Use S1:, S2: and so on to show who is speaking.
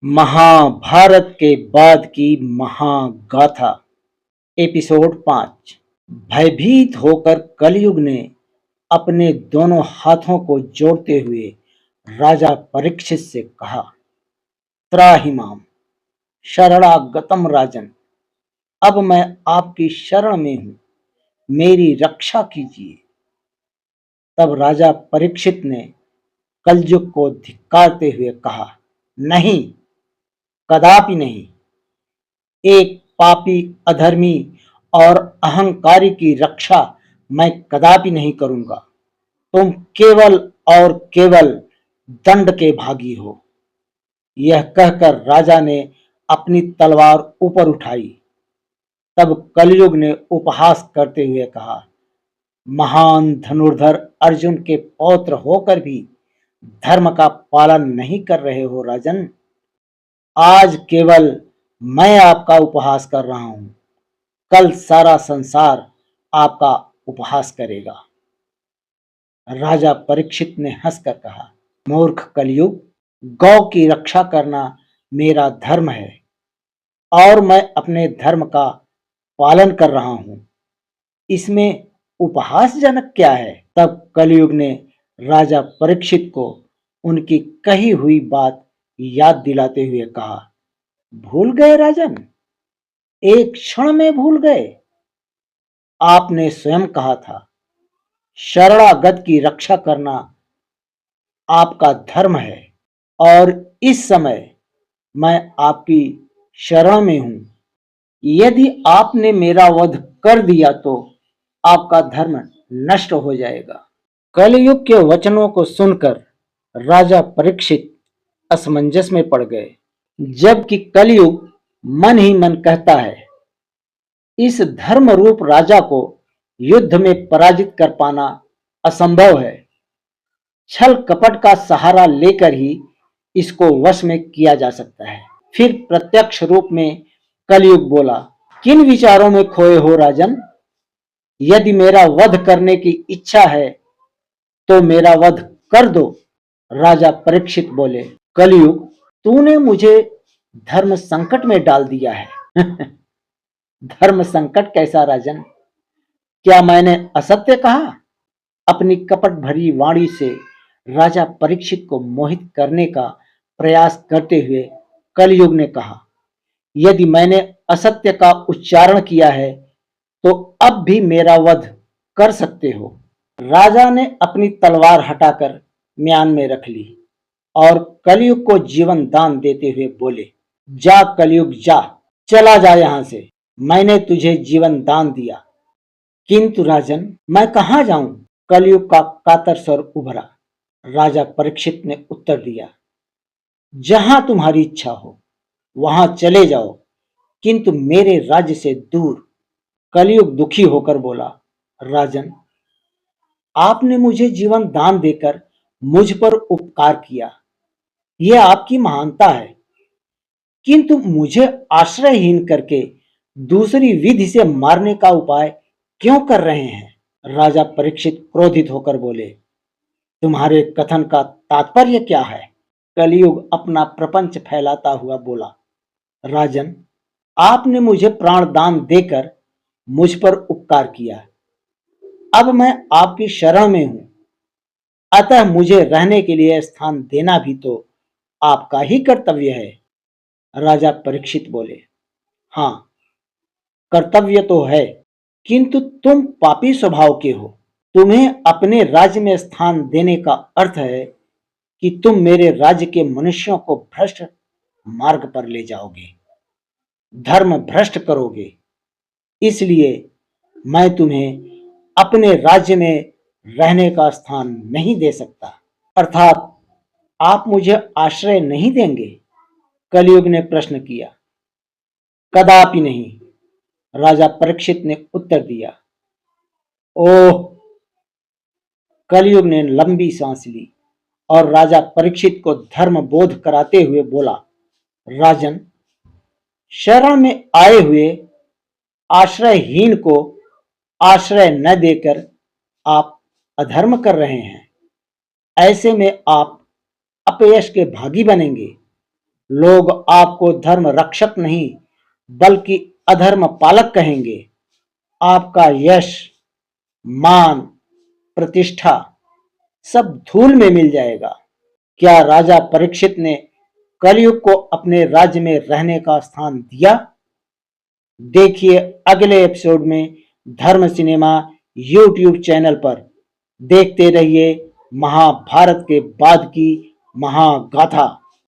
S1: महाभारत के बाद की महागाथा। एपिसोड 5। भयभीत होकर कलयुग ने अपने दोनों हाथों को जोड़ते हुए राजा परीक्षित से कहा, त्राहिमाम शरणागतम राजन, अब मैं आपकी शरण में हूं, मेरी रक्षा कीजिए। तब राजा परीक्षित ने कलयुग को धिक्कारते हुए कहा, नहीं, कदापि नहीं। एक पापी, अधर्मी और अहंकारी की रक्षा मैं कदापि नहीं करूंगा। तुम केवल और केवल दंड के भागी हो। यह कहकर राजा ने अपनी तलवार ऊपर उठाई। तब कलयुग ने उपहास करते हुए कहा, महान धनुर्धर अर्जुन के पौत्र होकर भी धर्म का पालन नहीं कर रहे हो राजन। आज केवल मैं आपका उपहास कर रहा हूं, कल सारा संसार आपका उपहास करेगा। राजा परीक्षित ने हंसकर कहा, मूर्ख कलयुग, गौ की रक्षा करना मेरा धर्म है और मैं अपने धर्म का पालन कर रहा हूं, इसमें उपहासजनक क्या है। तब कलयुग ने राजा परीक्षित को उनकी कही हुई बात याद दिलाते हुए कहा, भूल गए राजन, एक क्षण में भूल गए। आपने स्वयं कहा था, शरणागत की रक्षा करना आपका धर्म है और इस समय मैं आपकी शरण में हूं। यदि आपने मेरा वध कर दिया तो आपका धर्म नष्ट हो जाएगा। कलयुग के वचनों को सुनकर राजा परीक्षित असमंजस में पड़ गए। जबकि कलयुग मन ही मन कहता है, इस धर्म रूप राजा को युद्ध में पराजित कर पाना असंभव है। छल कपट का सहारा लेकर ही इसको वश में किया जा सकता है। फिर प्रत्यक्ष रूप में कलयुग बोला, किन विचारों में खोए हो राजन? यदि मेरा वध करने की इच्छा है तो मेरा वध कर दो। राजा परीक्षित बोले, कलयुग, तूने मुझे धर्म संकट में डाल दिया है। धर्म संकट कैसा राजन? क्या मैंने असत्य कहा? अपनी कपट भरी वाणी से राजा परीक्षित को मोहित करने का प्रयास करते हुए कलयुग ने कहा, यदि मैंने असत्य का उच्चारण किया है तो अब भी मेरा वध कर सकते हो। राजा ने अपनी तलवार हटाकर म्यान में रख ली और कलयुग को जीवन दान देते हुए बोले, जा कलयुग जा, चला जा यहां से, मैंने तुझे जीवन दान दिया। किंतु राजन, मैं कहां जाऊं? कलयुग का कातर स्वर उभरा। राजा परीक्षित ने उत्तर दिया, जहां तुम्हारी इच्छा हो वहां चले जाओ, किंतु मेरे राज्य से दूर। कलयुग दुखी होकर बोला, राजन, आपने मुझे जीवन दान देकर मुझ पर उपकार किया, यह आपकी महानता है, किंतु मुझे आश्रयहीन करके दूसरी विधि से मारने का उपाय क्यों कर रहे हैं? राजा परीक्षित क्रोधित होकर बोले, तुम्हारे कथन का तात्पर्य क्या है? कलयुग अपना प्रपंच फैलाता हुआ बोला, राजन, आपने मुझे प्राण दान देकर मुझ पर उपकार किया, अब मैं आपकी शरण में हूं, अतः मुझे रहने के लिए स्थान देना भी तो आपका ही कर्तव्य है। राजा परीक्षित बोले, हां, कर्तव्य तो है, किंतु तुम पापी स्वभाव के हो। तुम्हें अपने राज्य में स्थान देने का अर्थ है कि तुम मेरे राज्य के मनुष्यों को भ्रष्ट मार्ग पर ले जाओगे, धर्म भ्रष्ट करोगे। इसलिए मैं तुम्हें अपने राज्य में रहने का स्थान नहीं दे सकता। अर्थात आप मुझे आश्रय नहीं देंगे? कलयुग ने प्रश्न किया। कदापि नहीं, राजा परीक्षित ने उत्तर दिया। ओह! कलयुग ने लंबी सांस ली और राजा परीक्षित को धर्म बोध कराते हुए बोला, राजन, शरण में आए हुए आश्रयहीन को आश्रय न देकर आप अधर्म कर रहे हैं। ऐसे में आप अपयश के भागी बनेंगे। लोग आपको धर्म रक्षक नहीं बल्कि अधर्म पालक कहेंगे। आपका यश, मान, प्रतिष्ठा सब धूल में मिल जाएगा। क्या राजा परीक्षित ने कलयुग को अपने राज्य में रहने का स्थान दिया? देखिए अगले एपिसोड में धर्म सिनेमा यूट्यूब चैनल पर। देखते रहिए महाभारत के बाद की महागाथा।